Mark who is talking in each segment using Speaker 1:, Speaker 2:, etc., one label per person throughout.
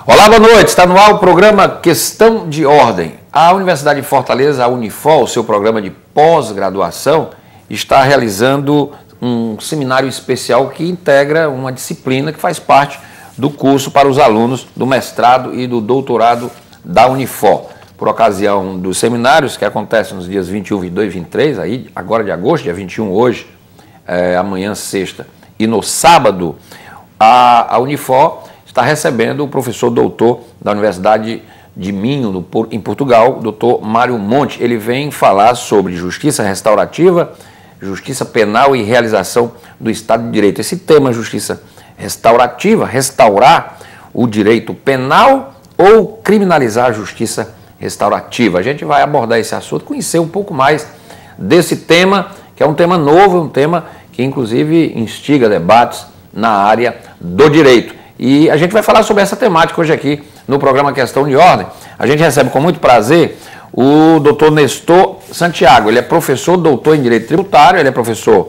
Speaker 1: Olá, boa noite. Está no ar o programa Questão de Ordem. A Universidade de Fortaleza, a Unifol, o seu programa de pós-graduação, está realizando um seminário especial que integra uma disciplina que faz parte do curso para os alunos do mestrado e do doutorado da Unifol. Por ocasião dos seminários que acontecem nos dias 21, 22 e 23, aí, agora de agosto, dia 21 hoje, amanhã sexta, e no sábado, a Unifol está recebendo o professor doutor da Universidade de Minho, em Portugal, doutor Mário Monte. Ele vem falar sobre justiça restaurativa, justiça penal e realização do Estado de Direito. Esse tema, justiça restaurativa, restaurar o direito penal ou criminalizar a justiça restaurativa. A gente vai abordar esse assunto, conhecer um pouco mais desse tema, que é um tema novo, um tema que inclusive instiga debates na área do direito. E a gente vai falar sobre essa temática hoje aqui no programa Questão de Ordem. A gente recebe com muito prazer o doutor Nestor Santiago. Ele é professor doutor em Direito Tributário, ele é professor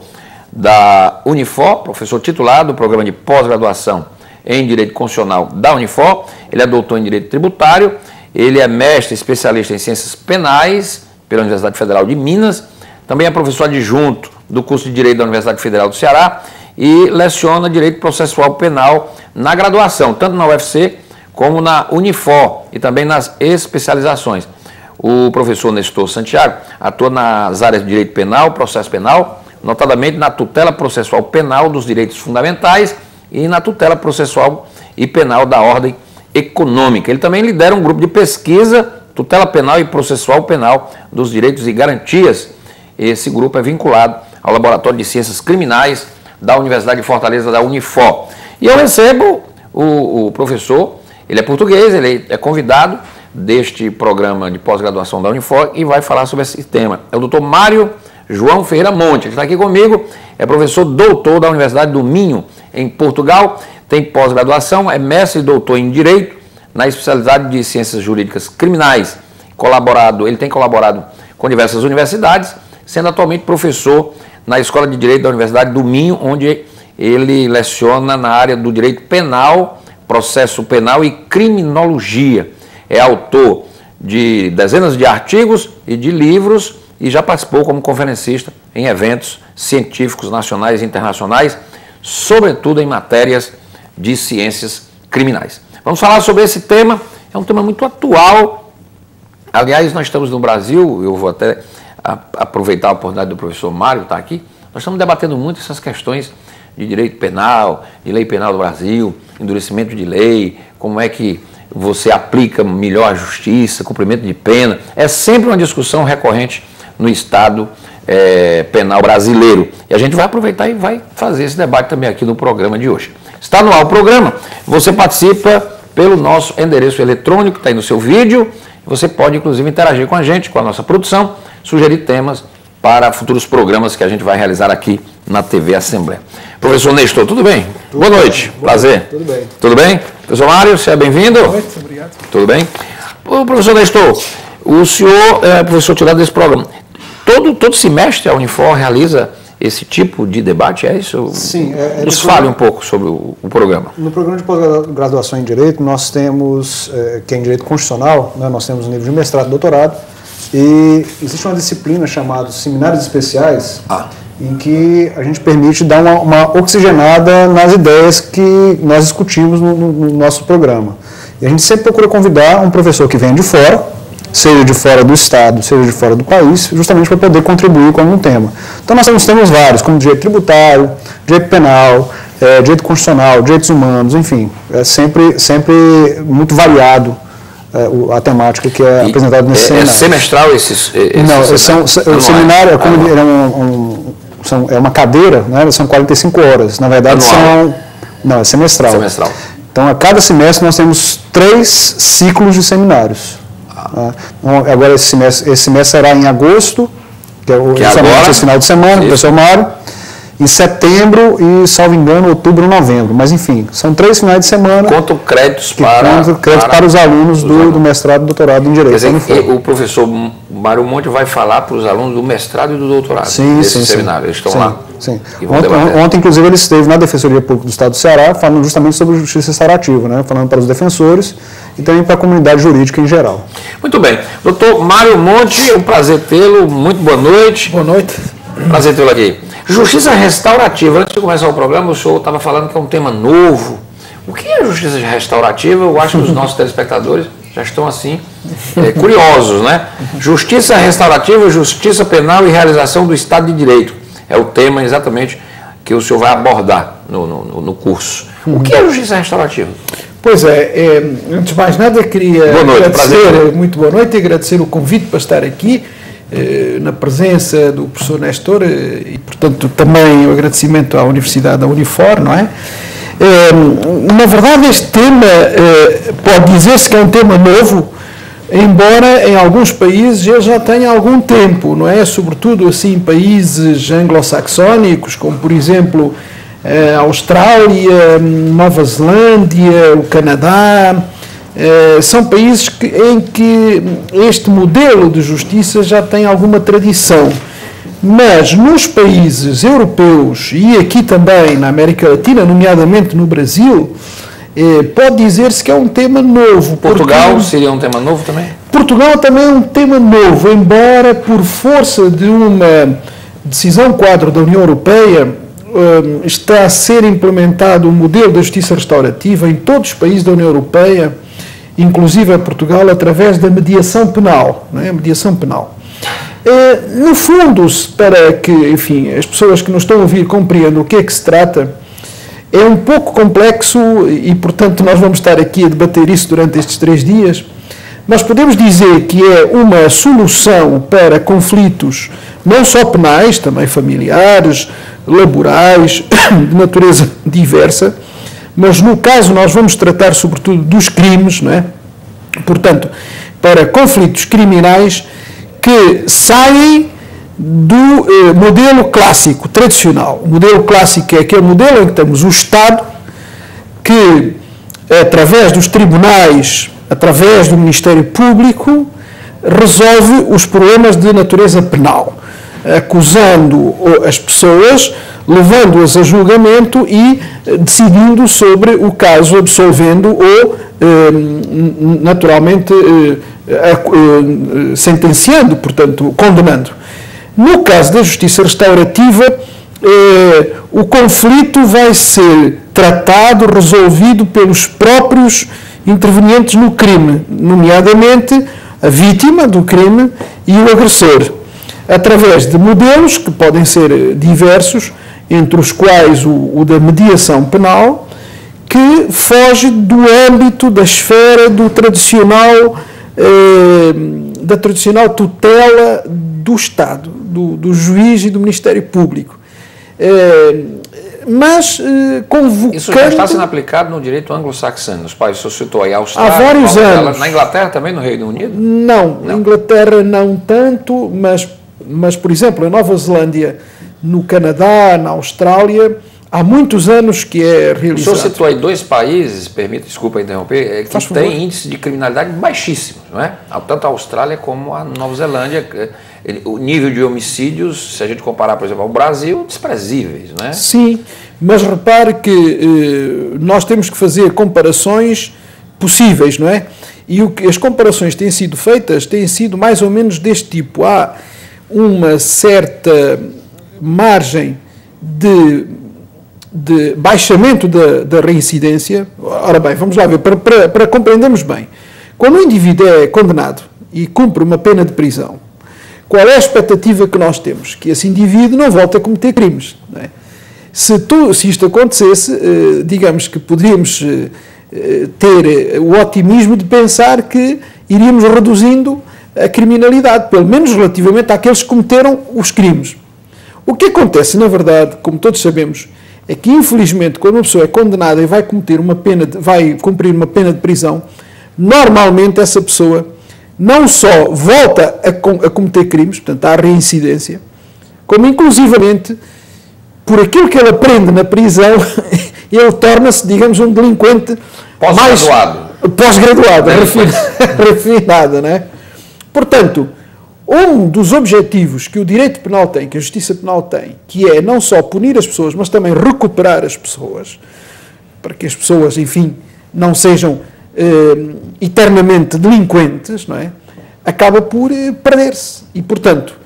Speaker 1: da Unifol, professor titular do programa de pós-graduação em Direito Constitucional da Unifol. Ele é doutor em Direito Tributário, ele é mestre especialista em Ciências Penais pela Universidade Federal de Minas, também é professor adjunto do curso de Direito da Universidade Federal do Ceará e leciona Direito Processual Penal na graduação, tanto na UFC como na Unifol e também nas especializações. O professor Nestor Santiago atua nas áreas de Direito Penal, Processo Penal, notadamente na tutela processual penal dos direitos fundamentais e na tutela processual e penal da ordem econômica. Ele também lidera um grupo de pesquisa, tutela penal e processual penal dos direitos e garantias. Esse grupo é vinculado ao Laboratório de Ciências Criminais da Universidade de Fortaleza, da Unifol. E eu recebo o professor, ele é português, ele é convidado deste programa de pós-graduação da Unifol e vai falar sobre esse tema. É o doutor Mário João Ferreira Monte, ele está aqui comigo, é professor doutor da Universidade do Minho, em Portugal, tem pós-graduação, é mestre e doutor em Direito, na especialidade de Ciências Jurídicas Criminais. Ele tem colaborado com diversas universidades, sendo atualmente professor na Escola de Direito da Universidade do Minho, onde ele leciona na área do direito penal, processo penal e criminologia. É autor de dezenas de artigos e de livros e já participou como conferencista em eventos científicos nacionais e internacionais, sobretudo em matérias de ciências criminais. Vamos falar sobre esse tema, é um tema muito atual. Aliás, nós estamos no Brasil, eu vou até aproveitar a oportunidade do professor Mário estar aqui, nós estamos debatendo muito essas questões de direito penal, de lei penal do Brasil, endurecimento de lei, como é que você aplica melhor a justiça, cumprimento de pena. É sempre uma discussão recorrente no Estado penal brasileiro. E a gente vai aproveitar e vai fazer esse debate também aqui no programa de hoje. Está no ar o programa, você participa pelo nosso endereço eletrônico, está aí no seu vídeo. Você pode, inclusive, interagir com a gente, com a nossa produção, sugerir temas para futuros programas que a gente vai realizar aqui na TV Assembleia. Professor Nestor, tudo bem? Boa noite, prazer. Tudo bem. Tudo bem? Professor Mário, seja bem-vindo. Boa noite, obrigado. Tudo bem? Ô, professor Nestor, o senhor é professor titular desse programa. Todo semestre a Unifol realiza esse tipo de debate, é isso?
Speaker 2: Sim.
Speaker 1: Nos fale um pouco sobre o programa.
Speaker 2: No programa de pós-graduação em Direito, nós temos, que é em Direito Constitucional, né, nós temos um nível de mestrado e doutorado, e existe uma disciplina chamada Seminários Especiais, em que a gente permite dar uma oxigenada nas ideias que nós discutimos no nosso programa. E a gente sempre procura convidar um professor que venha de fora, seja de fora do Estado, seja de fora do país, justamente para poder contribuir com algum tema. Então nós temos temas vários, como direito tributário, direito penal, direito constitucional, direitos humanos, enfim, é sempre muito variado a temática que é apresentada nesse seminário.
Speaker 1: É semestral esses
Speaker 2: Não, o seminário é como é uma cadeira, né, são 45 horas, na verdade é semestral. Então a cada semestre nós temos 3 ciclos de seminários. Agora esse semestre será em agosto, que é agora, esse final de semana, o professor Mário, e setembro e, salvo engano, outubro, novembro. Mas, enfim, são 3 finais de semana.
Speaker 1: Contam créditos para
Speaker 2: os alunos do mestrado e doutorado em Direito.
Speaker 1: Quer dizer, o professor Mário Monte vai falar para os alunos do mestrado e do doutorado nesse seminário. Eles estão lá.
Speaker 2: Sim. Ontem, inclusive, ele esteve na Defensoria Pública do Estado do Ceará, falando justamente sobre justiça restaurativa, né? Falando para os defensores e também para a comunidade jurídica em geral.
Speaker 1: Muito bem. Doutor Mário Monte, é um prazer tê-lo. Muito boa noite.
Speaker 3: Boa noite.
Speaker 1: Prazer tê-lo aqui. Justiça restaurativa. Antes de começar o programa, o senhor estava falando que é um tema novo. O que é justiça restaurativa? Eu acho que os nossos telespectadores já estão assim, curiosos, né? Justiça restaurativa, justiça penal e realização do Estado de Direito. É o tema exatamente que o senhor vai abordar no curso. O que é justiça restaurativa?
Speaker 3: Pois antes de mais nada, queria agradecer, muito boa noite, e agradecer o convite para estar aqui, na presença do professor Nestor, e, portanto, também o agradecimento à Universidade da Unifor, não é? Na verdade, este tema pode dizer-se que é um tema novo, embora em alguns países ele já tenha algum tempo, não é? Sobretudo assim países anglo-saxónicos, como por exemplo a Austrália, Nova Zelândia, o Canadá, são países em que este modelo de justiça já tem alguma tradição. Mas nos países europeus e aqui também na América Latina, nomeadamente no Brasil, pode dizer-se que é um tema novo.
Speaker 1: Portugal seria um tema novo também?
Speaker 3: Portugal também é um tema novo, embora por força de uma decisão quadro da União Europeia está a ser implementado o modelo da justiça restaurativa em todos os países da União Europeia, inclusive a Portugal, através da mediação penal. Não é? A mediação penal. No fundo, para que, enfim, as pessoas que nos estão a ouvir compreendam o que é que se trata, é um pouco complexo e, portanto, nós vamos estar aqui a debater isso durante estes 3 dias. Nós podemos dizer que é uma solução para conflitos não só penais, também familiares, laborais, de natureza diversa, mas no caso nós vamos tratar sobretudo dos crimes, não é? Portanto, para conflitos criminais que saem do modelo clássico, tradicional. O modelo clássico é aquele modelo em que temos o Estado que, através dos tribunais, através do Ministério Público, resolve os problemas de natureza penal, acusando as pessoas, levando-as a julgamento e decidindo sobre o caso, absolvendo ou, naturalmente, sentenciando, portanto, condenando. No caso da justiça restaurativa, o conflito vai ser tratado, resolvido pelos próprios intervenientes no crime, nomeadamente a vítima do crime e o agressor, através de modelos que podem ser diversos, entre os quais o da mediação penal, que foge do âmbito da esfera do tradicional, da tradicional tutela do Estado, do juiz e do Ministério Público. Mas convocando...
Speaker 1: Isso já está sendo aplicado no direito anglo-saxão, nos países que você citou aí, Austrália,
Speaker 3: há vários anos.
Speaker 1: Na Inglaterra também, no Reino Unido?
Speaker 3: Não, na Inglaterra não tanto, mas, por exemplo, em Nova Zelândia, no Canadá, na Austrália, há muitos anos que é realizado.
Speaker 1: O senhor citou aí 2 países, desculpa interromper, que têm índice de criminalidade baixíssimos, não é? Tanto a Austrália como a Nova Zelândia. O nível de homicídios, se a gente comparar, por exemplo, ao Brasil, desprezíveis, não é?
Speaker 3: Sim, mas repare que nós temos que fazer comparações possíveis, não é? E as comparações que têm sido feitas têm sido mais ou menos deste tipo. Há uma certa margem de baixamento da reincidência. Ora bem, vamos lá ver, para compreendermos bem. Quando um indivíduo é condenado e cumpre uma pena de prisão, qual é a expectativa que nós temos? Que esse indivíduo não volte a cometer crimes. Não é? Se isto acontecesse, digamos que poderíamos ter o otimismo de pensar que iríamos reduzindo a criminalidade, pelo menos relativamente àqueles que cometeram os crimes. O que acontece, na verdade, como todos sabemos, é que, infelizmente, quando uma pessoa é condenada e vai cumprir uma pena de prisão, normalmente essa pessoa não só volta a cometer crimes, portanto, há reincidência, como, inclusivamente, por aquilo que ele aprende na prisão, ele torna-se, digamos, um delinquente pós-graduado, refinado, não é? Portanto, um dos objetivos que o direito penal tem, que a justiça penal tem, que é não só punir as pessoas, mas também recuperar as pessoas, para que as pessoas, enfim, não sejam eternamente delinquentes, não é? Acaba por perder-se. E, portanto,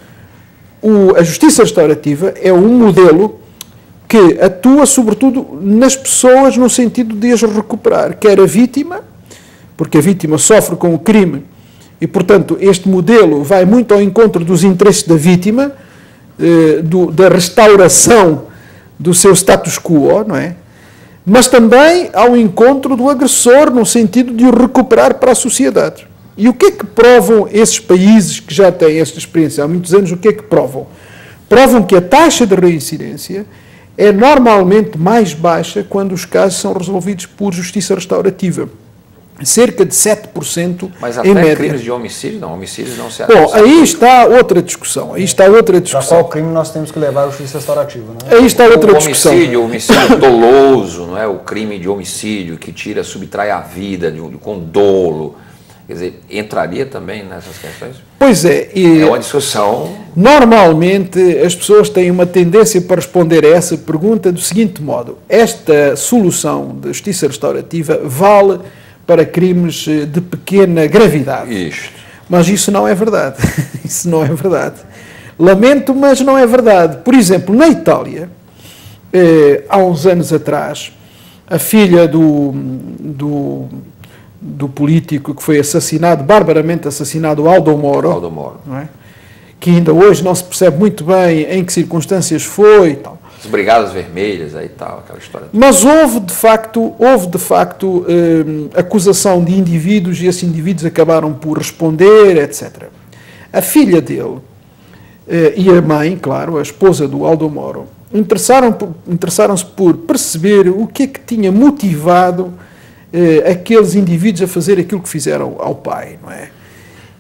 Speaker 3: a justiça restaurativa é um modelo que atua, sobretudo, nas pessoas no sentido de as recuperar, quer a vítima, porque a vítima sofre com o crime, e, portanto, este modelo vai muito ao encontro dos interesses da vítima, da restauração do seu status quo, não é? Mas também ao encontro do agressor, no sentido de o recuperar para a sociedade. E o que é que provam esses países que já têm esta experiência há muitos anos? O que é que provam? Provam que a taxa de reincidência é normalmente mais baixa quando os casos são resolvidos por justiça restaurativa. Cerca de 7%
Speaker 1: Mas até
Speaker 3: em média.
Speaker 1: crimes de homicídio não se
Speaker 3: Bom, aí está outra discussão.
Speaker 2: Para qual crime nós temos que levar a justiça restaurativa, não é?
Speaker 3: Aí está outra discussão.
Speaker 1: O homicídio doloso, não é? O crime de homicídio que subtrai a vida com dolo. Quer dizer, entraria também nessas questões?
Speaker 3: Pois é.
Speaker 1: É uma discussão.
Speaker 3: Normalmente as pessoas têm uma tendência para responder a essa pergunta do seguinte modo: esta solução da justiça restaurativa vale para crimes de pequena gravidade.
Speaker 1: Isto.
Speaker 3: Mas isso não é verdade. Isso não é verdade. Lamento, mas não é verdade. Por exemplo, na Itália, há uns anos atrás, a filha do político que foi assassinado, barbaramente assassinado, Aldo Moro, não é? Que ainda hoje não se percebe muito bem em que circunstâncias foi e tal.
Speaker 1: As Brigadas Vermelhas aí tal, aquela história.
Speaker 3: Mas houve de facto acusação de indivíduos e esses indivíduos acabaram por responder, etc. A filha dele e a mãe, claro, a esposa do Aldo Moro, interessaram-se por perceber o que é que tinha motivado aqueles indivíduos a fazer aquilo que fizeram ao pai, não é?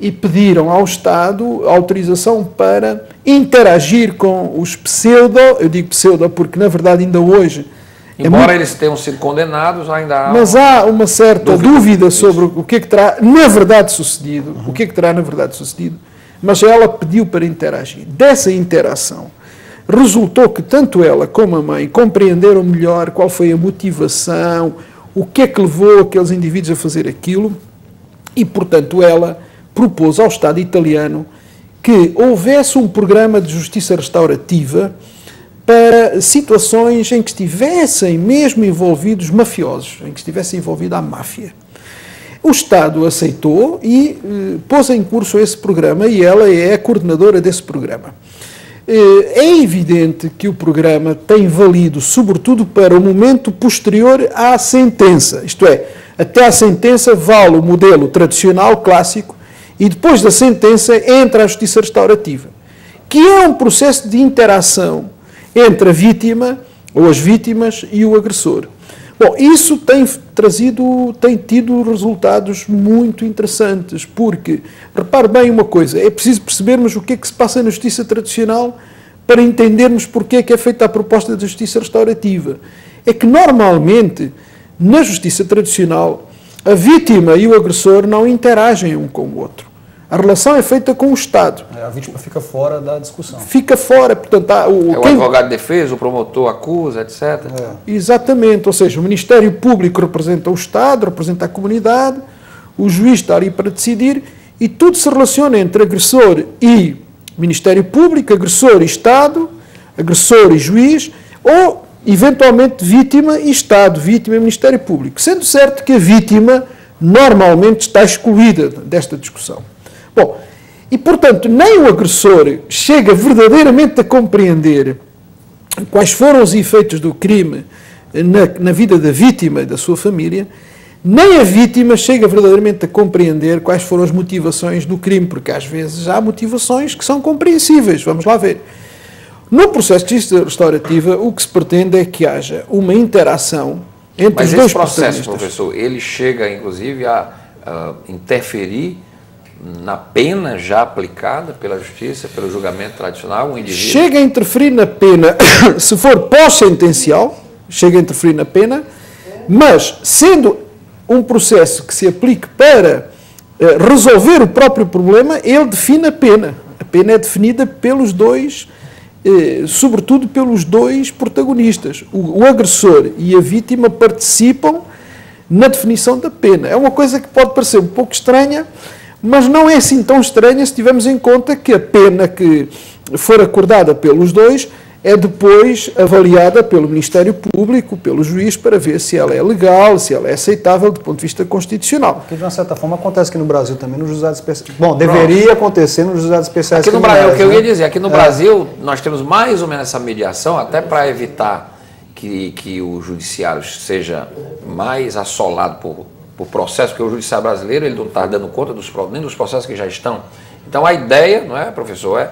Speaker 3: E pediram ao Estado autorização para interagir com os eu digo pseudo porque na verdade ainda hoje...
Speaker 1: Embora eles tenham sido condenados, ainda há...
Speaker 3: Mas há uma certa dúvida sobre o que é que terá na verdade sucedido, o que é que terá na verdade sucedido, mas ela pediu para interagir. Dessa interação, resultou que tanto ela como a mãe compreenderam melhor qual foi a motivação, o que é que levou aqueles indivíduos a fazer aquilo, e, portanto, ela propôs ao Estado italiano que houvesse um programa de justiça restaurativa para situações em que estivessem mesmo envolvidos mafiosos, em que estivesse envolvida a máfia. O Estado aceitou e pôs em curso esse programa e ela é a coordenadora desse programa. É evidente que o programa tem valido, sobretudo para o momento posterior à sentença, isto é, até à sentença vale o modelo tradicional, clássico, e depois da sentença entra a justiça restaurativa, que é um processo de interação entre a vítima, ou as vítimas, e o agressor. Bom, isso tem tido resultados muito interessantes, porque, repare bem uma coisa, é preciso percebermos o que é que se passa na justiça tradicional para entendermos porque é que é feita a proposta da justiça restaurativa. É que, normalmente, na justiça tradicional, a vítima e o agressor não interagem um com o outro. A relação é feita com o Estado.
Speaker 2: A vítima fica fora da discussão.
Speaker 3: Fica fora, portanto...
Speaker 1: o advogado de defesa, o promotor acusa, etc.
Speaker 3: Exatamente, ou seja, o Ministério Público representa o Estado, representa a comunidade, o juiz está ali para decidir e tudo se relaciona entre agressor e Ministério Público, agressor e Estado, agressor e juiz, ou, eventualmente, vítima e Estado, vítima e Ministério Público. Sendo certo que a vítima normalmente está excluída desta discussão. Bom, e portanto, nem o agressor chega verdadeiramente a compreender quais foram os efeitos do crime na vida da vítima e da sua família, nem a vítima chega verdadeiramente a compreender quais foram as motivações do crime, porque às vezes há motivações que são compreensíveis. Vamos lá ver. No processo de justiça restaurativa, o que se pretende é que haja uma interação entre os dois protagonistas.
Speaker 1: Mas esse processo, professor, ele chega inclusive a interferir na pena já aplicada pela justiça, pelo julgamento tradicional, o indivíduo?
Speaker 3: Chega a interferir na pena, se for pós-sentencial, chega a interferir na pena, mas sendo um processo que se aplique para resolver o próprio problema, ele define a pena. A pena é definida pelos dois, sobretudo pelos dois protagonistas. O agressor e a vítima participam na definição da pena. É uma coisa que pode parecer um pouco estranha, mas não é assim tão estranha se tivermos em conta que a pena que for acordada pelos dois é depois avaliada pelo Ministério Público, pelo juiz, para ver se ela é legal, se ela é aceitável do ponto de vista constitucional.
Speaker 2: Que de uma certa forma acontece aqui no Brasil também, nos juizados especiais. Bom, deveria acontecer nos juizados especiais.
Speaker 1: Aqui no Brasil, o que eu ia dizer, aqui no Brasil nós temos mais ou menos essa mediação, até para evitar que o judiciário seja mais assolado por processos, porque o judiciário brasileiro ele não está dando conta nem dos processos que já estão. Então a ideia, não é, professor, é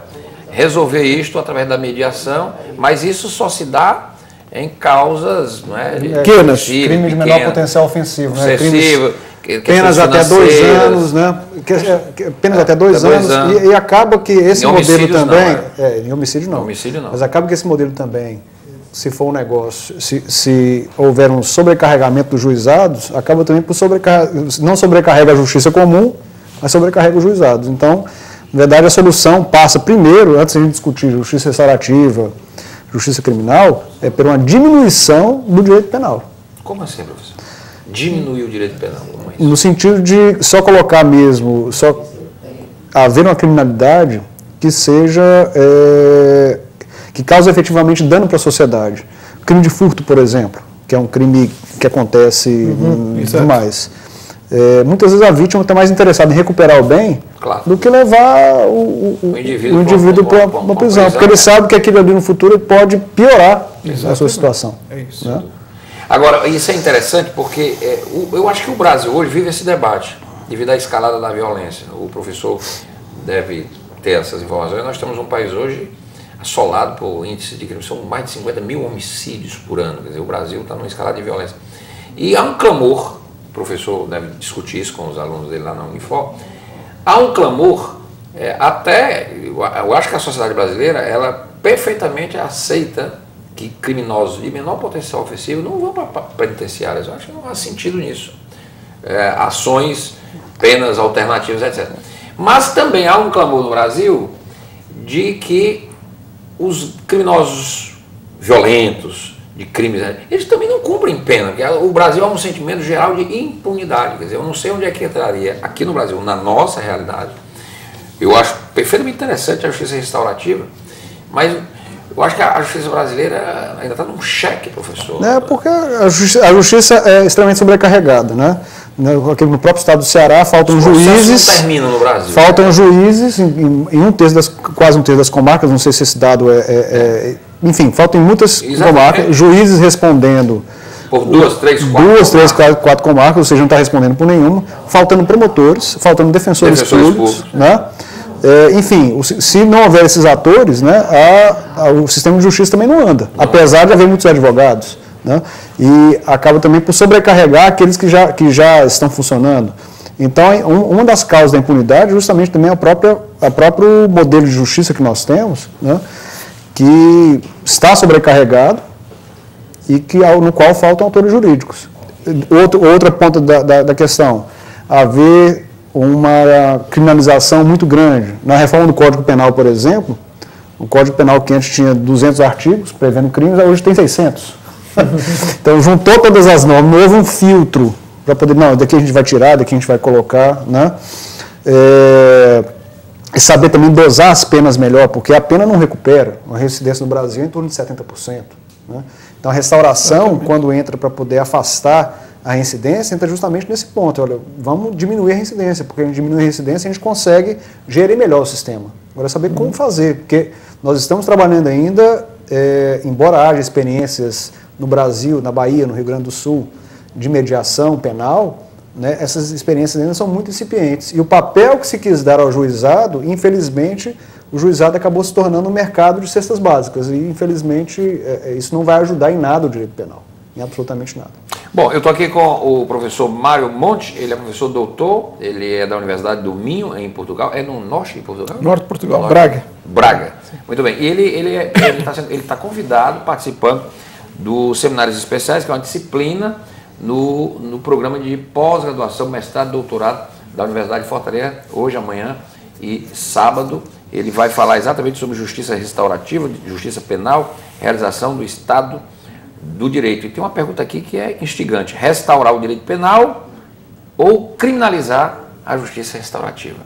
Speaker 1: resolver isto através da mediação, mas isso só se dá em causas, não é,
Speaker 2: pequenas, crime de menor potencial ofensivo, né?
Speaker 1: Excessivo,
Speaker 2: penas até 2 anos, né? Penas até 2 anos. E acaba que esse modelo também, em homicídio não.
Speaker 1: Homicídio não.
Speaker 2: Mas acaba que esse modelo também, se for um negócio, se houver um sobrecarregamento dos juizados, acaba também por não sobrecarrega a justiça comum, mas sobrecarrega os juizados. Então, na verdade, a solução passa primeiro, antes de a gente discutir justiça restaurativa, justiça criminal, é por uma diminuição do direito penal.
Speaker 1: Como assim, professor? Diminuir o direito penal? Como é isso?
Speaker 2: No sentido de só colocar mesmo, só haver uma criminalidade que seja, que cause efetivamente dano para a sociedade. O crime de furto, por exemplo, que é um crime que acontece demais. Muitas vezes a vítima está mais interessada em recuperar o bem do que levar o indivíduo para uma prisão, porque ele sabe que aquilo ali no futuro pode piorar a sua situação.
Speaker 3: É isso.
Speaker 2: Né?
Speaker 1: Agora, isso é interessante porque eu acho que o Brasil hoje vive esse debate devido à escalada da violência. O professor deve ter essas informações. Nós temos um país hoje assolado por índices de crime, são mais de 50 mil homicídios por ano. Quer dizer, o Brasil está numa escalada de violência. E há um clamor, o professor deve discutir isso com os alunos dele lá na Unifor, há um clamor, eu acho que a sociedade brasileira, ela perfeitamente aceita que criminosos de menor potencial ofensivo não vão para penitenciárias. Eu acho que não há sentido nisso. Ações, penas alternativas, etc. Mas também há um clamor no Brasil de que os criminosos violentos, de crimes, eles também não cumprem pena, porque o Brasil há um sentimento geral de impunidade. Quer dizer, eu não sei onde é que entraria aqui no Brasil, na nossa realidade. Eu acho perfeitamente interessante a justiça restaurativa, mas eu acho que a justiça brasileira ainda está num cheque, professor.
Speaker 2: Porque a justiça é extremamente sobrecarregada, né? Aqui no próprio estado do Ceará faltam juízes.
Speaker 1: Não termina no Brasil.
Speaker 2: Faltam juízes em quase um terço das comarcas, não sei se esse dado enfim, faltam em muitas comarcas, juízes respondendo
Speaker 1: por 2, 3,
Speaker 2: 4 comarcas, ou seja, não está respondendo por nenhuma, faltando promotores, faltando defensores públicos, né? Enfim, se não houver esses atores, né, o sistema de justiça também não anda, apesar de haver muitos advogados, né, e acaba também por sobrecarregar aqueles que já estão funcionando. Então, uma das causas da impunidade justamente também é o próprio modelo de justiça que nós temos, né, que está sobrecarregado e no qual faltam autores jurídicos. Outra ponta da questão, haver uma criminalização muito grande. Na reforma do Código Penal, por exemplo, o Código Penal que antes tinha 200 artigos prevendo crimes, hoje tem 600. Então, juntou todas as normas, não houve um filtro para poder, não, daqui a gente vai tirar, daqui a gente vai colocar, né? E saber também dosar as penas melhor, porque a pena não recupera. A reincidência no Brasil é em torno de 70%. Né? Então, a restauração, quando entra para poder afastar a reincidência, entra justamente nesse ponto. Olha, vamos diminuir a reincidência, porque a gente diminui a reincidência, a gente consegue gerir melhor o sistema. Agora, saber como fazer, porque nós estamos trabalhando ainda, embora haja experiências no Brasil, na Bahia, no Rio Grande do Sul, de mediação penal, né, essas experiências ainda são muito incipientes. E o papel que se quis dar ao juizado, infelizmente, o juizado acabou se tornando um mercado de cestas básicas. E, infelizmente, isso não vai ajudar em nada o direito penal, em absolutamente nada.
Speaker 1: Bom, eu estou aqui com o professor Mário Monte, ele é professor doutor, ele é da Universidade do Minho, em Portugal. É no norte de Portugal?
Speaker 3: Norte de Portugal,
Speaker 1: norte.
Speaker 3: Braga.
Speaker 1: Braga. Sim. Muito bem. E ele está convidado, participando dos seminários especiais, que é uma disciplina no programa de pós-graduação, mestrado, doutorado da Universidade de Fortaleza, hoje, amanhã e sábado. Ele vai falar exatamente sobre justiça restaurativa, justiça penal, realização do Estado do Direito. E tem uma pergunta aqui que é instigante: restaurar o direito penal ou criminalizar a justiça restaurativa?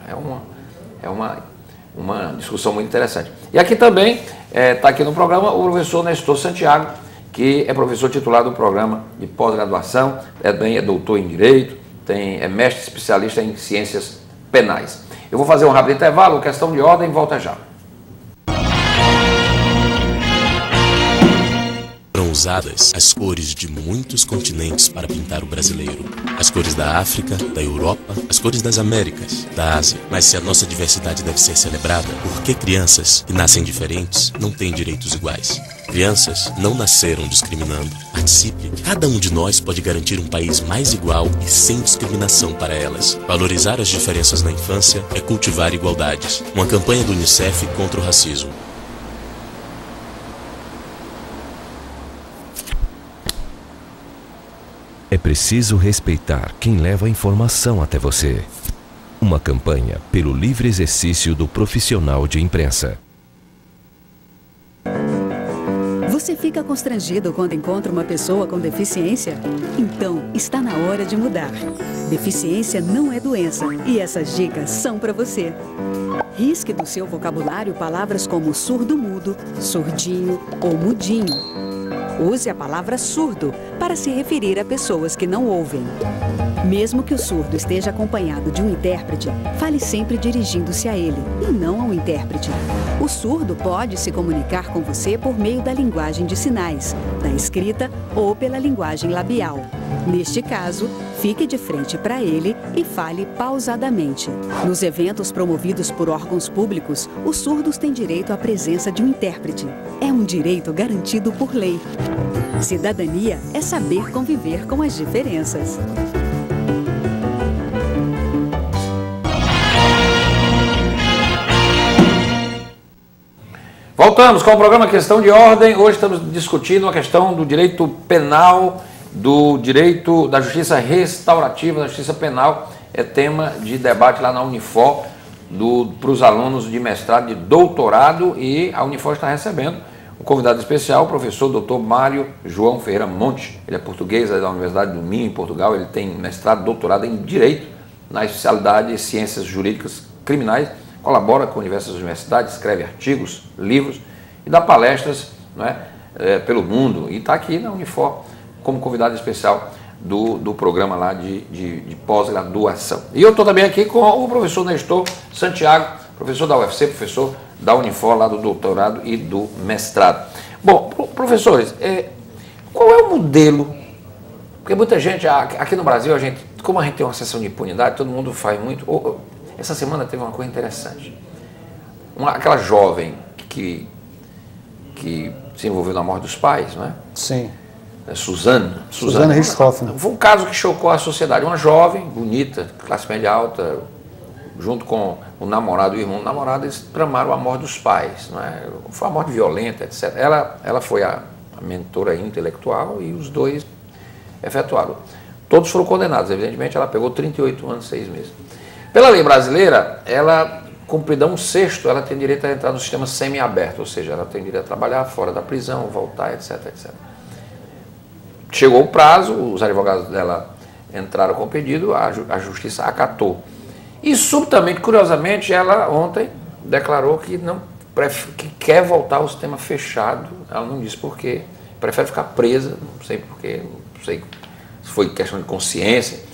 Speaker 1: É uma discussão muito interessante. E aqui também está aqui no programa o professor Nestor Santiago, que é professor titular do programa de pós-graduação, também é doutor em Direito, é mestre especialista em Ciências Penais. Eu vou fazer um rápido intervalo, questão de ordem, volta já.
Speaker 4: Foram usadas as cores de muitos continentes para pintar o brasileiro. As cores da África, da Europa, as cores das Américas, da Ásia. Mas se a nossa diversidade deve ser celebrada, por que crianças que nascem diferentes não têm direitos iguais? Crianças não nasceram discriminando. Participe. Cada um de nós pode garantir um país mais igual e sem discriminação para elas. Valorizar as diferenças na infância é cultivar igualdades. Uma campanha do UNICEF contra o racismo.
Speaker 5: É preciso respeitar quem leva a informação até você. Uma campanha pelo livre exercício do profissional de imprensa.
Speaker 6: Você fica constrangido quando encontra uma pessoa com deficiência? Então, está na hora de mudar. Deficiência não é doença e essas dicas são para você. Risque do seu vocabulário palavras como surdo-mudo, surdinho ou mudinho. Use a palavra surdo para se referir a pessoas que não ouvem. Mesmo que o surdo esteja acompanhado de um intérprete, fale sempre dirigindo-se a ele e não ao intérprete. O surdo pode se comunicar com você por meio da linguagem de sinais, da escrita ou pela linguagem labial. Neste caso, fique de frente para ele e fale pausadamente. Nos eventos promovidos por órgãos públicos, os surdos têm direito à presença de um intérprete. É um direito garantido por lei. Cidadania é saber conviver com as diferenças.
Speaker 1: Voltamos com o programa Questão de Ordem. Hoje estamos discutindo a questão do direito penal, do direito da justiça restaurativa, da justiça penal. É tema de debate lá na Unifor para os alunos de mestrado, de doutorado, e a Unifor está recebendo um convidado especial, o professor Dr. Mário João Ferreira Monte. Ele é português, é da Universidade do Minho, em Portugal. Ele tem mestrado, doutorado em Direito, na especialidade de Ciências Jurídicas Criminais. Colabora com diversas universidades, escreve artigos, livros e dá palestras, não é, pelo mundo. E está aqui na Unifor como convidado especial do programa lá de pós-graduação. E eu estou também aqui com o professor Nestor Santiago, professor da UFC, professor da Unifor, lá do doutorado e do mestrado. Bom, professores, qual é o modelo? Porque muita gente, aqui no Brasil, como a gente tem uma sessão de impunidade, todo mundo faz muito. Essa semana teve uma coisa interessante. Aquela jovem que se envolveu na morte dos pais, não é?
Speaker 2: Sim.
Speaker 1: Suzana
Speaker 2: Richthofen.
Speaker 1: Foi um caso que chocou a sociedade. Uma jovem, bonita, classe média alta, junto com o namorado e o irmão do namorado, eles tramaram a morte dos pais. Não é? Foi uma morte violenta, etc. Ela foi a mentora intelectual e os dois efetuaram. Todos foram condenados, evidentemente. Ela pegou 38 anos e 6 meses. Pela lei brasileira, ela, cumprida um sexto, ela tem direito a entrar no sistema semiaberto, ou seja, ela tem direito a trabalhar fora da prisão, voltar, etc, etc. Chegou o prazo, os advogados dela entraram com o pedido, a justiça acatou. E subitamente, curiosamente, ela ontem declarou que quer voltar ao sistema fechado. Ela não disse por quê, prefere ficar presa, não sei porquê, não sei se foi questão de consciência.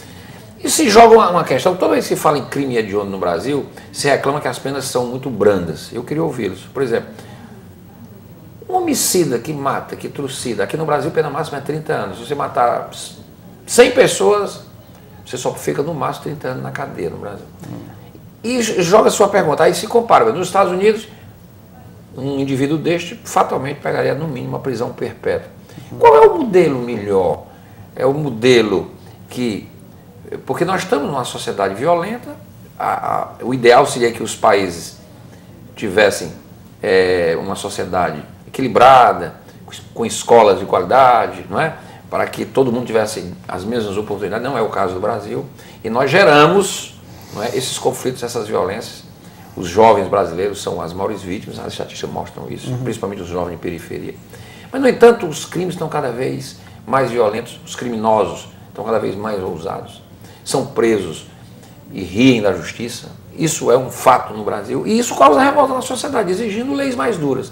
Speaker 1: E se joga uma questão, toda vez que se fala em crime hediondo no Brasil, se reclama que as penas são muito brandas. Eu queria ouvi-los. Por exemplo, um homicida que mata, que trucida, aqui no Brasil a pena máxima é 30 anos. Se você matar 100 pessoas, você só fica no máximo 30 anos na cadeia no Brasil. E joga a sua pergunta, aí se compara. Nos Estados Unidos, um indivíduo deste fatalmente pegaria no mínimo uma prisão perpétua. Qual é o modelo melhor? é o modelo que... Porque nós estamos numa sociedade violenta, o ideal seria que os países tivessem uma sociedade equilibrada, com escolas de qualidade, não é? Para que todo mundo tivesse as mesmas oportunidades. Não é o caso do Brasil. E nós geramos, não é, esses conflitos, essas violências. Os jovens brasileiros são as maiores vítimas, as estatísticas mostram isso, principalmente os jovens de periferia. Mas, no entanto, os crimes estão cada vez mais violentos, os criminosos estão cada vez mais ousados. São presos e riem da justiça. Isso é um fato no Brasil e isso causa revolta na sociedade, exigindo leis mais duras.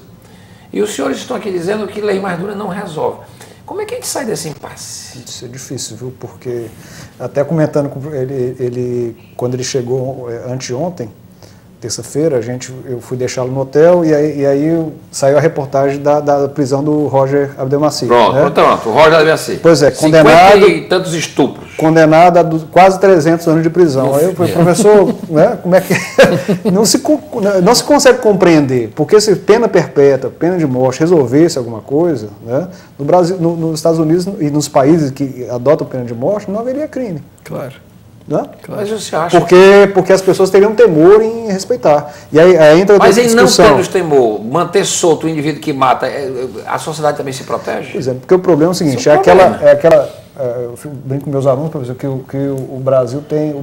Speaker 1: E os senhores estão aqui dizendo que lei mais dura não resolve. Como é que a gente sai desse impasse?
Speaker 2: Isso é difícil, viu? Porque, até comentando com ele quando ele chegou anteontem, terça-feira, eu fui deixá-lo no hotel e aí saiu a reportagem da prisão do Roger Abdelmaci.
Speaker 1: Pronto,
Speaker 2: né?
Speaker 1: Pronto, o Roger Abdelmaci.
Speaker 2: Pois é, condenado...
Speaker 1: 50 e tantos estupros.
Speaker 2: Condenado a quase 300 anos de prisão. Aí eu falei, professor, né, como é que... não se consegue compreender, porque se pena perpétua, pena de morte, resolvesse alguma coisa, né, no Brasil, nos Estados Unidos e nos países que adotam pena de morte, não haveria crime.
Speaker 3: Claro.
Speaker 2: Né?
Speaker 1: Mas você acha
Speaker 2: porque as pessoas teriam temor em respeitar. E aí entra
Speaker 1: Mas em não
Speaker 2: discussão.
Speaker 1: tendo temor, manter solto o indivíduo que mata, a sociedade também se protege?
Speaker 2: Pois é, porque o problema é o seguinte, eu brinco com meus alunos, professor, que o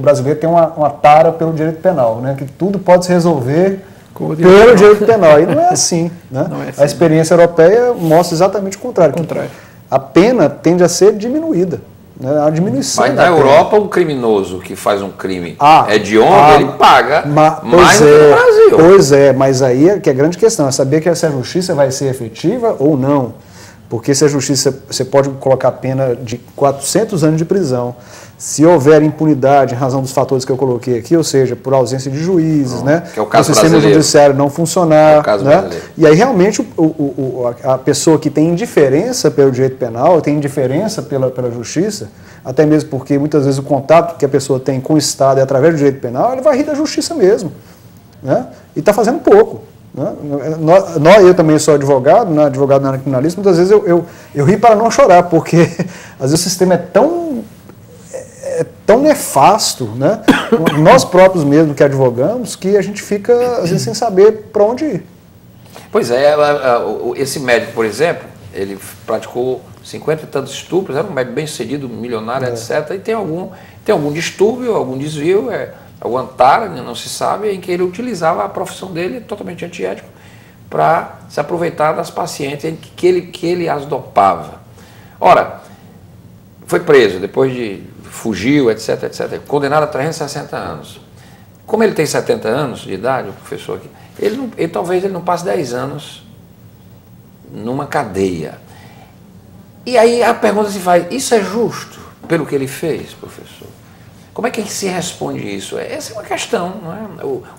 Speaker 2: brasileiro tem uma tara pelo direito penal, né? Que tudo pode se resolver pelo direito penal. E não é assim. Né? Não é assim. A experiência europeia mostra exatamente o contrário. A pena tende a ser diminuída. A diminuição.
Speaker 1: Mas na Europa, um criminoso que faz um crime ele paga mais do que no Brasil.
Speaker 2: Pois é, mas aí é que é a grande questão, é saber que essa justiça vai ser efetiva ou não. Porque se a justiça, você pode colocar pena de 400 anos de prisão, se houver impunidade em razão dos fatores que eu coloquei aqui, ou seja, por ausência de juízes, né,
Speaker 1: que é o caso
Speaker 2: o sistema judiciário não funcionar,
Speaker 1: é o caso
Speaker 2: né, e aí realmente a pessoa que tem indiferença pelo direito penal, tem indiferença pela justiça, até mesmo porque muitas vezes o contato que a pessoa tem com o Estado é através do direito penal, ele vai rir da justiça mesmo, né, e está fazendo pouco. Eu também sou advogado, né, advogado na área criminalista, muitas vezes eu ri para não chorar, porque às vezes o sistema é tão nefasto, né? Nós próprios mesmo que advogamos, que a gente fica às vezes sem saber para onde ir.
Speaker 1: Pois é, esse médico, por exemplo, ele praticou 50 e tantos estupros, era um médico bem sucedido, milionário, etc. E tem algum distúrbio, algum desvio, alguma tara, não se sabe, em que ele utilizava a profissão dele, totalmente antiético, para se aproveitar das pacientes em que ele as dopava. Ora, foi preso, depois fugiu, etc, etc, condenado a 360 anos. Como ele tem 70 anos de idade, o professor aqui, talvez ele não passe 10 anos numa cadeia. E aí a pergunta se faz, isso é justo pelo que ele fez, professor? Como é que se responde isso? Essa é uma questão, não é?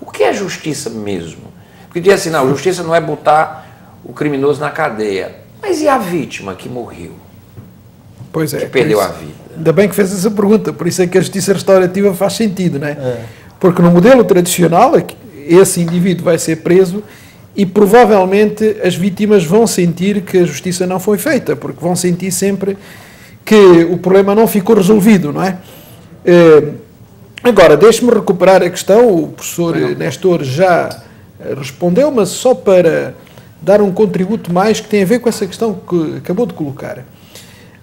Speaker 1: O que é justiça mesmo? Porque diz assim, não, justiça não é botar o criminoso na cadeia. Mas e a vítima que morreu?
Speaker 3: Pois é.
Speaker 1: Que perdeu a vida?
Speaker 3: Ainda bem que fez essa pergunta, por isso é que a justiça restaurativa faz sentido, não é? Porque no modelo tradicional, esse indivíduo vai ser preso e provavelmente as vítimas vão sentir que a justiça não foi feita, porque vão sentir sempre que o problema não ficou resolvido, não é? Agora, deixe-me recuperar a questão, o professor Nestor já respondeu, mas só para dar um contributo mais que tem a ver com essa questão que acabou de colocar.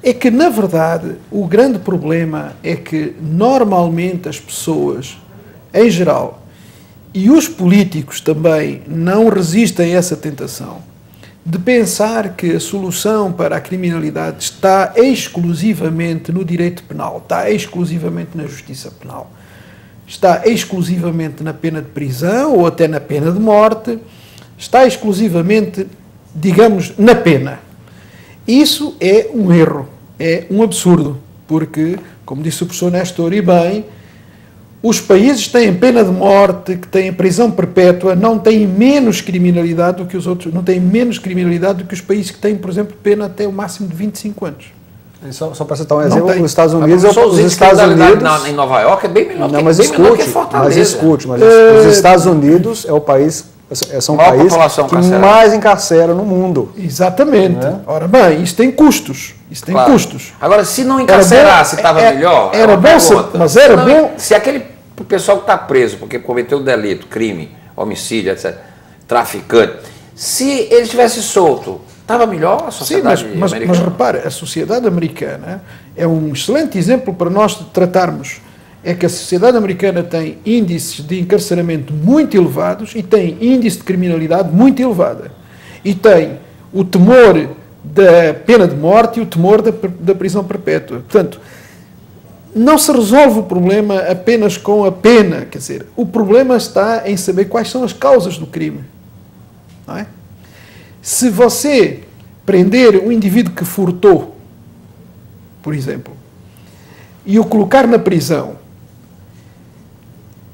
Speaker 3: É que, na verdade, o grande problema é que, normalmente, as pessoas, em geral, e os políticos também, não resistem a essa tentação de pensar que a solução para a criminalidade está exclusivamente no direito penal, está exclusivamente na justiça penal, está exclusivamente na pena de prisão ou até na pena de morte, está exclusivamente, digamos, na pena. Isso é um erro, é um absurdo, porque, como disse o professor Nestor, e bem, os países que têm pena de morte, que têm prisão perpétua, não têm menos criminalidade do que os outros, não têm menos criminalidade do que os países que têm, por exemplo, pena até o máximo de 25 anos.
Speaker 2: Só para citar um exemplo, os Estados Unidos...
Speaker 1: em Nova York é bem melhor
Speaker 2: que Fortaleza. Mas os Estados Unidos é o país São países que mais encarceram no mundo.
Speaker 3: Exatamente. Ora bem, isso tem custos. Isso tem custos.
Speaker 1: Agora, se não encarcerasse, estava melhor?
Speaker 3: Era bom, mas era bom.
Speaker 1: Se aquele pessoal que está preso porque cometeu delito, crime, homicídio, etc., traficante, se ele tivesse solto, estava melhor a sociedade americana?
Speaker 3: Mas repare, a sociedade americana é um excelente exemplo para nós tratarmos. É que a sociedade americana tem índices de encarceramento muito elevados e tem índice de criminalidade muito elevada. E tem o temor da pena de morte e o temor da prisão perpétua. Portanto, não se resolve o problema apenas com a pena. Quer dizer, o problema está em saber quais são as causas do crime. Não é? Se você prender um indivíduo que furtou, por exemplo, e o colocar na prisão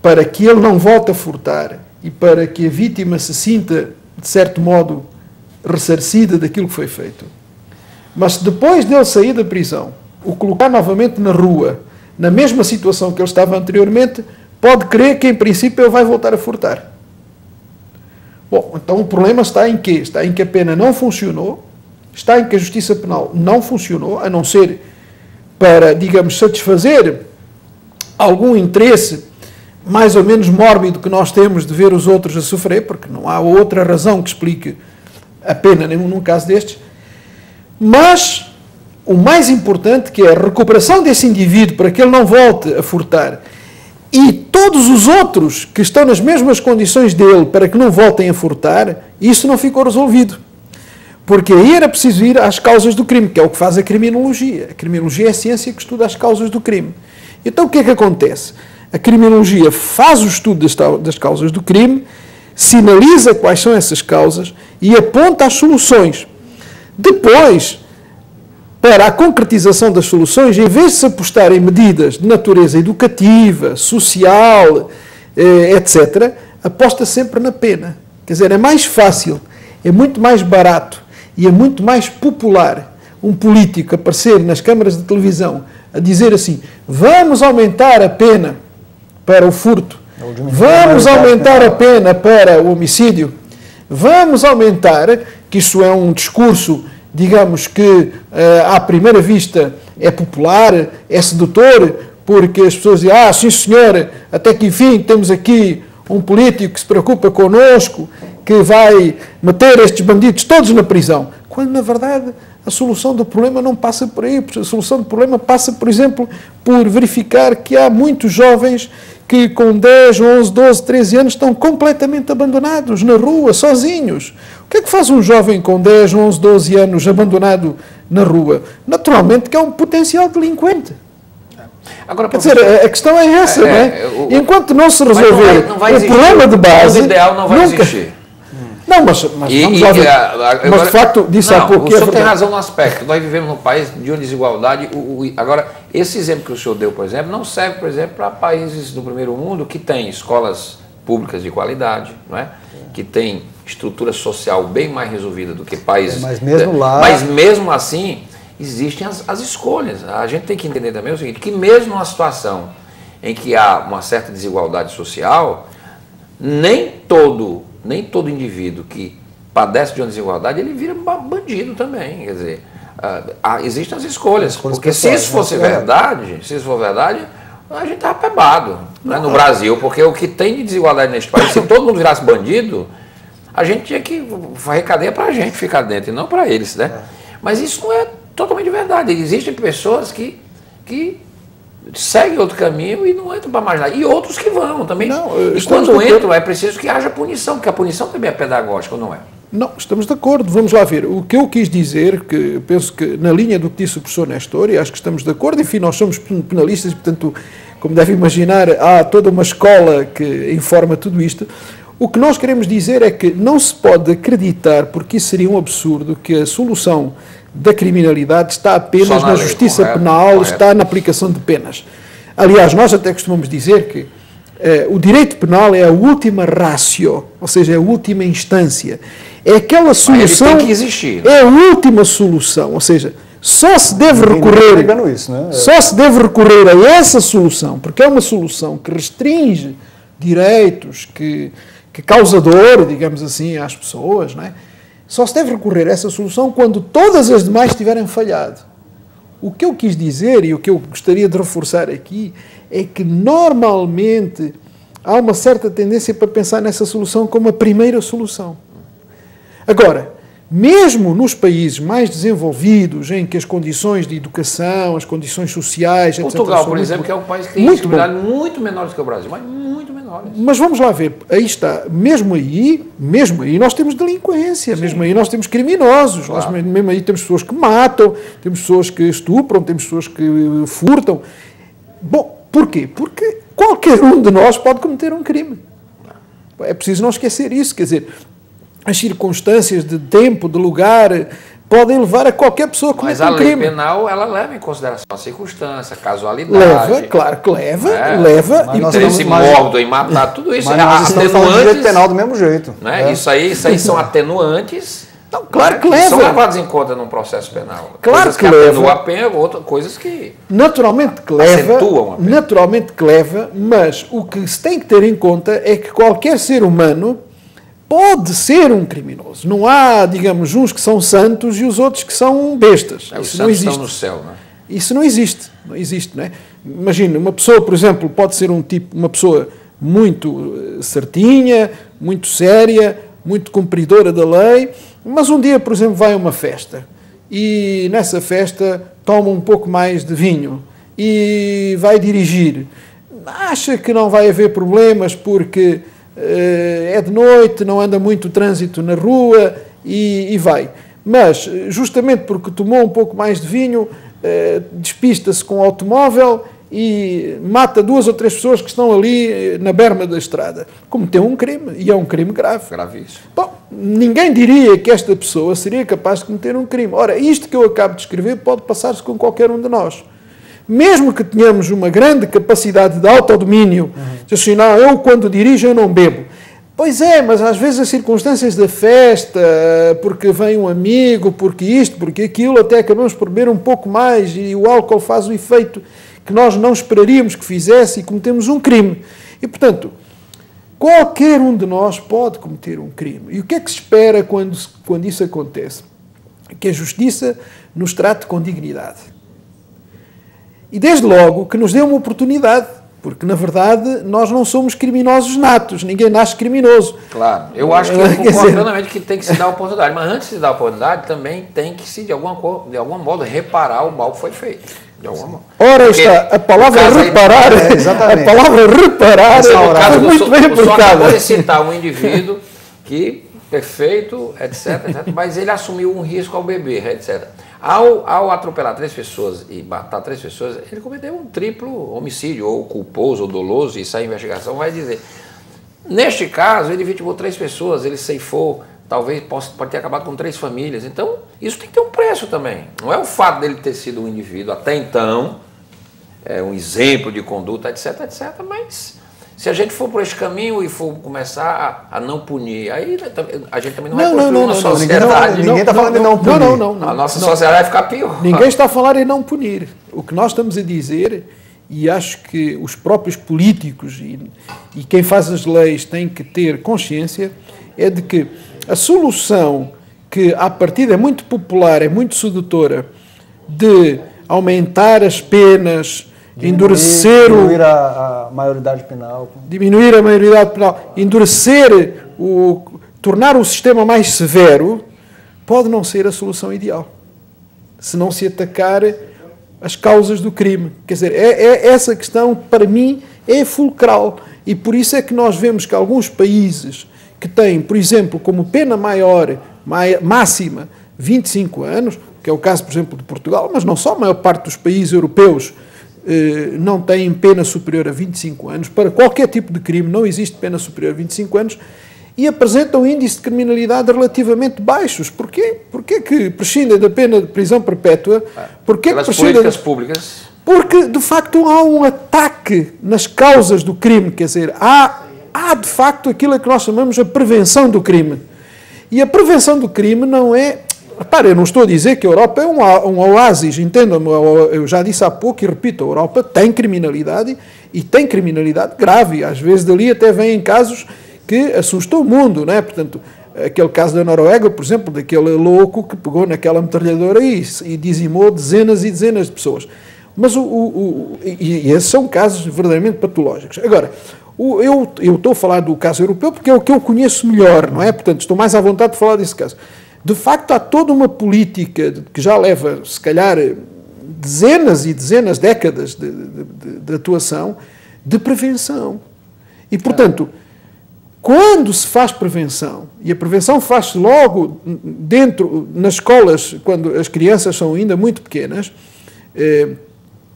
Speaker 3: para que ele não volte a furtar e para que a vítima se sinta, de certo modo, ressarcida daquilo que foi feito. Mas depois dele sair da prisão, o colocar novamente na rua, na mesma situação que ele estava anteriormente, pode crer que, em princípio, ele vai voltar a furtar. Bom, então o problema está em quê? Está em que a pena não funcionou, está em que a justiça penal não funcionou, a não ser para, digamos, satisfazer algum interesse mais ou menos mórbido que nós temos de ver os outros a sofrer, porque não há outra razão que explique a pena num caso destes. Mas o mais importante, que é a recuperação desse indivíduo para que ele não volte a furtar, e todos os outros que estão nas mesmas condições dele para que não voltem a furtar, isso não ficou resolvido. Porque aí era preciso ir às causas do crime, que é o que faz a criminologia. A criminologia é a ciência que estuda as causas do crime. Então o que é que acontece? A criminologia faz o estudo das causas do crime, sinaliza quais são essas causas e aponta as soluções. Depois, para a concretização das soluções, em vez de se apostar em medidas de natureza educativa, social, etc., aposta sempre na pena. Quer dizer, é mais fácil, é muito mais barato e é muito mais popular um político aparecer nas câmaras de televisão a dizer assim: vamos aumentar a pena para o furto, vamos aumentar a pena para o homicídio, vamos aumentar, que isso é um discurso, digamos que à primeira vista é popular, é sedutor, porque as pessoas dizem: sim senhor, até que enfim temos aqui um político que se preocupa connosco, que vai meter estes bandidos todos na prisão. Quando, na verdade, a solução do problema não passa por aí. A solução do problema passa, por exemplo, por verificar que há muitos jovens que com 10, 11, 12, 13 anos estão completamente abandonados na rua, sozinhos. O que é que faz um jovem com 10, 11, 12 anos abandonado na rua? Naturalmente que é um potencial delinquente. Agora, quer dizer, a questão é essa, não é? Enquanto não se resolver o problema de base,
Speaker 1: o ideal não vai existir.
Speaker 3: Não, mas vamos lá ver. Mas de facto, disse há pouco...
Speaker 1: O senhor tem razão no aspecto. Nós vivemos num país de uma desigualdade. Agora, esse exemplo que o senhor deu, por exemplo, não serve, por exemplo, para países do primeiro mundo que têm escolas públicas de qualidade, não é? Que têm estrutura social bem mais resolvida do que países...
Speaker 2: Mas mesmo lá...
Speaker 1: Mas mesmo assim, existem as escolhas. A gente tem que entender também o seguinte, que mesmo numa situação em que há uma certa desigualdade social, nem todo indivíduo que padece de uma desigualdade, ele vira bandido também. Quer dizer, existem as escolhas. Porque se isso fosse verdade, se isso for verdade, a gente está apebado, né, no Brasil. Porque o que tem de desigualdade neste país, se todo mundo virasse bandido, a gente tinha que fazer cadeia para a gente ficar dentro e não para eles, né? Mas isso não é totalmente verdade. Existem pessoas que seguem outro caminho e não entram para mais nada. E outros que vão também. E quando entram, é preciso que haja punição, porque a punição também é pedagógica, ou não é?
Speaker 3: Não, estamos de acordo. Vamos lá ver. O que eu quis dizer, que penso que na linha do que disse o professor Nestor, e acho que estamos de acordo, enfim, nós somos penalistas, portanto, como deve imaginar, há toda uma escola que informa tudo isto. O que nós queremos dizer é que não se pode acreditar, porque isso seria um absurdo, que a solução da criminalidade está apenas na justiça penal, está na aplicação de penas. Aliás, nós até costumamos dizer que o direito penal é a última ratio, ou seja, é a última instância. É aquela solução...
Speaker 1: Ele tem que existir.
Speaker 3: É a última solução, ou seja, só se deve recorrer...
Speaker 2: Isso, né?
Speaker 3: Só se deve recorrer a essa solução, porque é uma solução que restringe direitos, que que causa dor, digamos assim, às pessoas, não é? Só se deve recorrer a essa solução quando todas as demais tiverem falhado. O que eu quis dizer e o que eu gostaria de reforçar aqui é que normalmente há uma certa tendência para pensar nessa solução como a primeira solução. Agora, mesmo nos países mais desenvolvidos, em que as condições de educação, as condições sociais, etc.
Speaker 1: Portugal, por exemplo, que é um país que tem dificuldades muito menores que o Brasil, mas muito menores.
Speaker 3: Mas vamos lá ver, aí está, mesmo aí nós temos delinquência, sim. Mesmo aí nós temos criminosos, claro. Mesmo aí temos pessoas que matam, temos pessoas que estupram, temos pessoas que furtam. Bom, porquê? Porque qualquer um de nós pode cometer um crime. É preciso não esquecer isso, quer dizer, as circunstâncias de tempo, de lugar, podem levar a qualquer pessoa a cometer um crime.
Speaker 1: Mas a lei penal, ela leva em consideração a circunstância, a casualidade.
Speaker 3: Leva, claro que leva.
Speaker 1: Interesse mórbido em matar, tudo isso.
Speaker 2: Mas nós estamos falando de direito penal do mesmo jeito.
Speaker 1: Né? Isso aí são atenuantes.
Speaker 3: Não, claro que leva.
Speaker 1: São levados em conta num processo penal.
Speaker 3: Claro que leva.
Speaker 1: Atenuam a pena, outras coisas que
Speaker 3: naturalmente que leva,
Speaker 1: acentuam a pena.
Speaker 3: Naturalmente que leva, mas o que se tem que ter em conta é que qualquer ser humano pode ser um criminoso. Não há, digamos, uns que são santos e os outros que são bestas.
Speaker 1: Os santos estão no céu, não é?
Speaker 3: Isso não existe. Não existe, não é? Imagina, uma pessoa, por exemplo, pode ser uma pessoa muito certinha, muito séria, muito cumpridora da lei, mas um dia, por exemplo, vai a uma festa e nessa festa toma um pouco mais de vinho e vai dirigir. Acha que não vai haver problemas porque é de noite, não anda muito trânsito na rua e vai. Mas, justamente porque tomou um pouco mais de vinho, despista-se com o automóvel e mata 2 ou 3 pessoas que estão ali na berma da estrada. Cometeu um crime, e é um crime grave.
Speaker 1: Gravíssimo.
Speaker 3: Bom, ninguém diria que esta pessoa seria capaz de cometer um crime. Ora, isto que eu acabo de escrever pode passar-se com qualquer um de nós. Mesmo que tenhamos uma grande capacidade de autodomínio, assim, não, eu quando dirijo eu não bebo. Pois é, mas às vezes as circunstâncias da festa, porque vem um amigo, porque isto, porque aquilo, até acabamos por beber um pouco mais e o álcool faz o efeito que nós não esperaríamos que fizesse e cometemos um crime. E, portanto, qualquer um de nós pode cometer um crime. E o que é que se espera quando isso acontece? Que a justiça nos trate com dignidade. E, desde logo, que nos dê uma oportunidade, porque, na verdade, nós não somos criminosos natos, ninguém nasce criminoso.
Speaker 1: Claro, eu acho que eu concordo plenamente que tem que se dar a oportunidade, mas antes de dar a oportunidade, também tem que se, de algum modo, reparar o mal que foi feito. De alguma modo.
Speaker 3: Ora, porque está, a palavra reparar, a palavra reparar é muito bem aplicada. Só
Speaker 1: acabou de citar um indivíduo que, perfeito, etc, mas ele assumiu um risco ao beber, etc. Ao atropelar 3 pessoas e matar 3 pessoas, ele cometeu um triplo homicídio, ou culposo, ou doloso, e isso a investigação vai dizer. Neste caso, ele vitimou 3 pessoas, ele ceifou, talvez pode ter acabado com 3 famílias. Então, isso tem que ter um preço também. Não é o fato dele ter sido um indivíduo, até então, um exemplo de conduta, etc, mas se a gente for por esse caminho e for começar a não punir, aí a gente também não vai construir uma sociedade.
Speaker 2: Ninguém está falando em não punir.
Speaker 1: Não. A nossa sociedade vai ficar pior.
Speaker 3: Ninguém está a falar em não punir. O que nós estamos a dizer, e acho que os próprios políticos e quem faz as leis têm que ter consciência, é de que a solução que, à partida, é muito popular, é muito sedutora, de aumentar as penas,
Speaker 2: diminuir a maioridade penal.
Speaker 3: Diminuir a maioridade penal, tornar o sistema mais severo, pode não ser a solução ideal. Se não se atacar as causas do crime. Quer dizer, essa questão, para mim, é fulcral. E por isso é que nós vemos que alguns países que têm, por exemplo, como pena máxima, 25 anos, que é o caso, por exemplo, de Portugal, mas não só, a maior parte dos países europeus não têm pena superior a 25 anos. Para qualquer tipo de crime não existe pena superior a 25 anos e apresentam índices de criminalidade relativamente baixos. Porquê? Porquê que prescindem da pena de prisão perpétua?
Speaker 1: Pelas políticas públicas.
Speaker 3: Porque, de facto, há um ataque nas causas do crime. Quer dizer, há de facto aquilo que nós chamamos a prevenção do crime. E a prevenção do crime não é... Repare, eu não estou a dizer que a Europa é um oásis, entendam-me, eu já disse há pouco e repito, a Europa tem criminalidade e tem criminalidade grave, às vezes dali até vêm casos que assusta o mundo, não é? Portanto, aquele caso da Noruega, por exemplo, daquele louco que pegou naquela metralhadora e dizimou dezenas e dezenas de pessoas. Mas e esses são casos verdadeiramente patológicos. Agora, eu estou a falar do caso europeu porque é o que eu conheço melhor, não é? Portanto, estou mais à vontade de falar desse caso. De facto, há toda uma política que já leva, se calhar, dezenas e dezenas, décadas de atuação, de prevenção. E, portanto, quando se faz prevenção, e a prevenção faz-se logo dentro, nas escolas, quando as crianças são ainda muito pequenas,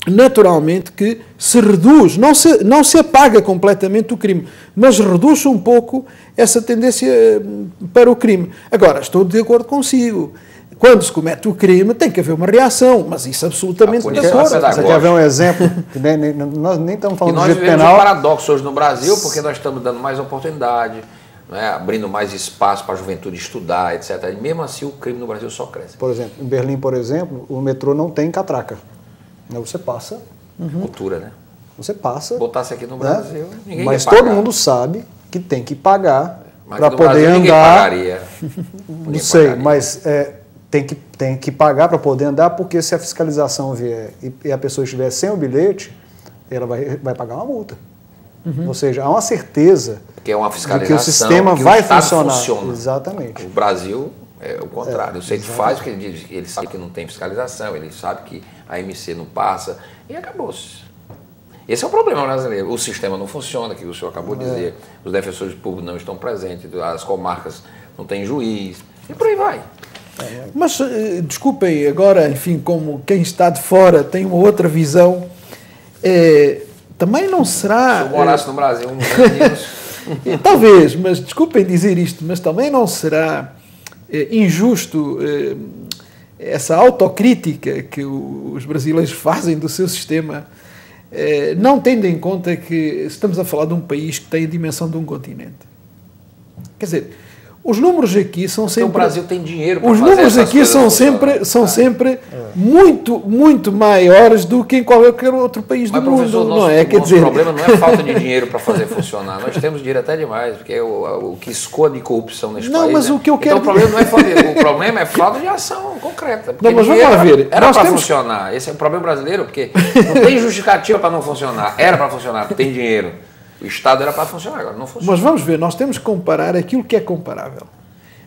Speaker 3: naturalmente que se reduz, não se apaga completamente o crime, mas reduz um pouco essa tendência para o crime. Agora, estou de acordo consigo. Quando se comete o crime, tem que haver uma reação, mas isso absolutamente de acordo.
Speaker 2: Você quer ver um exemplo? Nós nem estamos falando de direito penal.
Speaker 1: Nós vivemos um paradoxo hoje no Brasil, porque nós estamos dando mais oportunidade, né, abrindo mais espaço para a juventude estudar, etc. E mesmo assim, o crime no Brasil só cresce.
Speaker 2: Por exemplo, em Berlim, por exemplo, o metrô não tem catraca. Você passa.
Speaker 1: Cultura, né?
Speaker 2: Você passa.
Speaker 1: Botasse aqui no Brasil, ninguém
Speaker 2: mas
Speaker 1: ia pagar.
Speaker 2: todo mundo sabe que tem que pagar para poder
Speaker 1: Brasil,
Speaker 2: andar.
Speaker 1: Ninguém pagaria.
Speaker 2: Não sei, mas tem que pagar para poder andar, porque se a fiscalização vier e a pessoa estiver sem o bilhete, ela vai pagar uma multa. Ou seja, há uma certeza
Speaker 1: que é uma fiscalização
Speaker 2: de que o sistema
Speaker 1: que
Speaker 2: vai
Speaker 1: o Estado
Speaker 2: funcionar.
Speaker 1: Funciona.
Speaker 2: Exatamente.
Speaker 1: O Brasil é o contrário. Você faz o que ele diz, ele sabe que não tem fiscalização, ele sabe que a MC não passa e acabou-se. Esse é o problema brasileiro. O sistema não funciona, que o senhor acabou de dizer, os defensores públicos não estão presentes, as comarcas não têm juiz, e por aí vai.
Speaker 3: Mas, desculpem, agora, enfim, como quem está de fora tem uma outra visão, também não será...
Speaker 1: Se eu morasse no Brasil,
Speaker 3: talvez, mas desculpem dizer isto, mas também não será injusto essa autocrítica que os brasileiros fazem do seu sistema, não tendo em conta que estamos a falar de um país que tem a dimensão de um continente. Quer dizer, os números aqui são sempre...
Speaker 1: o Brasil tem dinheiro para
Speaker 3: os
Speaker 1: fazer
Speaker 3: números
Speaker 1: essas
Speaker 3: aqui são sempre muito maiores do que em qualquer outro país do mundo, não é? Quer dizer,
Speaker 1: o problema não é falta de dinheiro para fazer funcionar. Nós temos dinheiro até demais, porque o que escoa de corrupção nesse país...
Speaker 3: Mas o que eu quero...
Speaker 1: Então o problema não é o problema é falta de ação concreta.
Speaker 3: Não, mas vamos lá ver.
Speaker 1: Era para funcionar. Esse é o problema brasileiro, porque não tem justificativa para não funcionar. Era para funcionar, porque tem dinheiro. O Estado era para funcionar, agora não funciona.
Speaker 3: Mas vamos ver, nós temos que comparar aquilo que é comparável.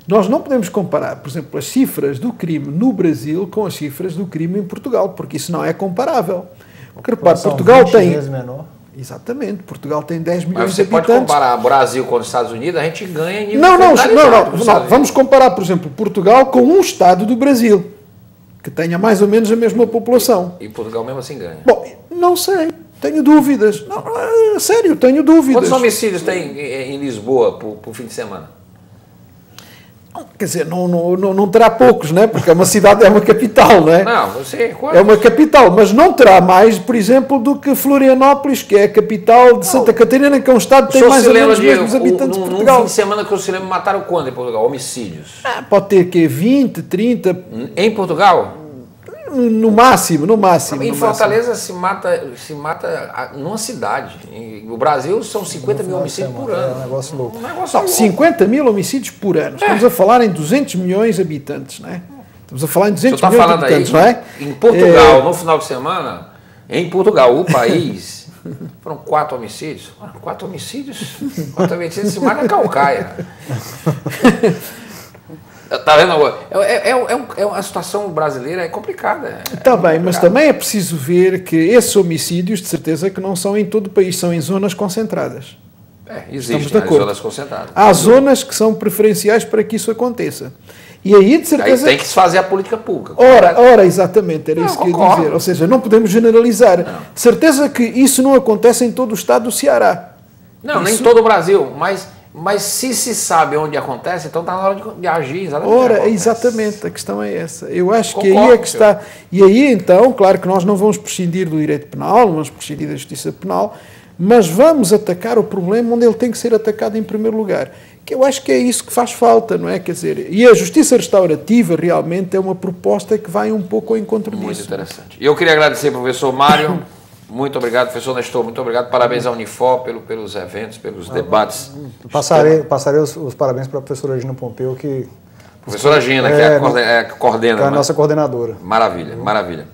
Speaker 3: Nós não podemos comparar, por exemplo, as cifras do crime no Brasil com as cifras do crime em Portugal, porque isso não é comparável. Porque, repare, Portugal tem...
Speaker 2: vezes menor.
Speaker 3: Exatamente, Portugal tem 10 milhões
Speaker 1: Mas você
Speaker 3: de habitantes.
Speaker 1: pode comparar o Brasil com os Estados Unidos, a gente ganha em nível
Speaker 3: Não. Vamos comparar, por exemplo, Portugal com um estado do Brasil, que tenha mais ou menos a mesma população.
Speaker 1: E Portugal mesmo assim ganha.
Speaker 3: Bom, não sei. Tenho dúvidas. Não, sério, tenho dúvidas.
Speaker 1: Quantos homicídios tem em Lisboa por fim de semana?
Speaker 3: Quer dizer, não terá poucos, né? Porque é uma cidade, é uma capital, não é?
Speaker 1: Não, você...
Speaker 3: É uma capital, mas não terá mais, por exemplo, do que Florianópolis, que é a capital de Santa Catarina, que é um estado que tem mais ou menos os mesmos habitantes de Portugal.
Speaker 1: No fim de semana que eu se lembro, mataram quanto em Portugal? Homicídios.
Speaker 3: Pode ter que 20, 30...
Speaker 1: Em Portugal?
Speaker 3: No máximo.
Speaker 1: Em Fortaleza se mata numa cidade. No Brasil são 50 mil homicídios por ano.
Speaker 2: É um negócio louco.
Speaker 3: 50 mil homicídios por ano. Estamos a falar em 200 milhões de habitantes, não é? Estamos a falar em 200 milhões de habitantes, não é?
Speaker 1: Em Portugal, no final de semana, em Portugal, o país, foram 4 homicídios. 4 homicídios? 4 homicídios se mata a calcaia. Tá vendo? A situação brasileira é complicada.
Speaker 3: Está bem, mas também é preciso ver que esses homicídios, de certeza, que não são em todo o país, são em zonas concentradas.
Speaker 1: Existem as zonas concentradas.
Speaker 3: Há zonas que são preferenciais para que isso aconteça. E aí, de certeza...
Speaker 1: Aí tem que se fazer a política pública.
Speaker 3: Ora, exatamente, era isso que eu ia dizer. Ou seja, não podemos generalizar. Não. De certeza que isso não acontece em todo o estado do Ceará.
Speaker 1: Não, nem em todo o Brasil, mas se sabe onde acontece, então está na hora de agir exatamente.
Speaker 3: Exatamente, a questão é essa. Eu acho que aí é que está. E aí, então, claro que nós não vamos prescindir do direito penal, não vamos prescindir da justiça penal, mas vamos atacar o problema onde ele tem que ser atacado em primeiro lugar. Que eu acho que é isso que faz falta, não é? Quer dizer, e a justiça restaurativa realmente é uma proposta que vai um pouco ao encontro disso.
Speaker 1: Muito interessante. Eu queria agradecer ao professor Mário Muito obrigado, professor Nestor. Muito obrigado. Parabéns à Unifor pelos eventos, pelos debates.
Speaker 2: Passarei os parabéns para a professora Gina Pompeu, que...
Speaker 1: Professora Gina, que é a que coordena.
Speaker 2: Que é a nossa coordenadora.
Speaker 1: Maravilha, maravilha.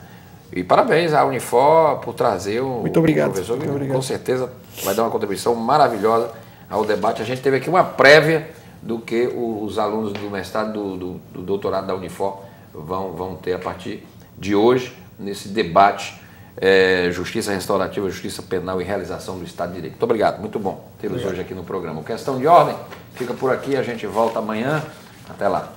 Speaker 1: E parabéns à Unifor por trazer
Speaker 3: Muito obrigado.
Speaker 1: professor, que
Speaker 3: Muito obrigado.
Speaker 1: Com certeza vai dar uma contribuição maravilhosa ao debate. A gente teve aqui uma prévia do que os alunos do mestrado, do doutorado da Unifor vão ter a partir de hoje, nesse debate Justiça Restaurativa, Justiça Penal e Realização do Estado de Direito. Muito obrigado, muito bom tê-los hoje aqui no programa. O Questão de Ordem fica por aqui, a gente volta amanhã. Até lá.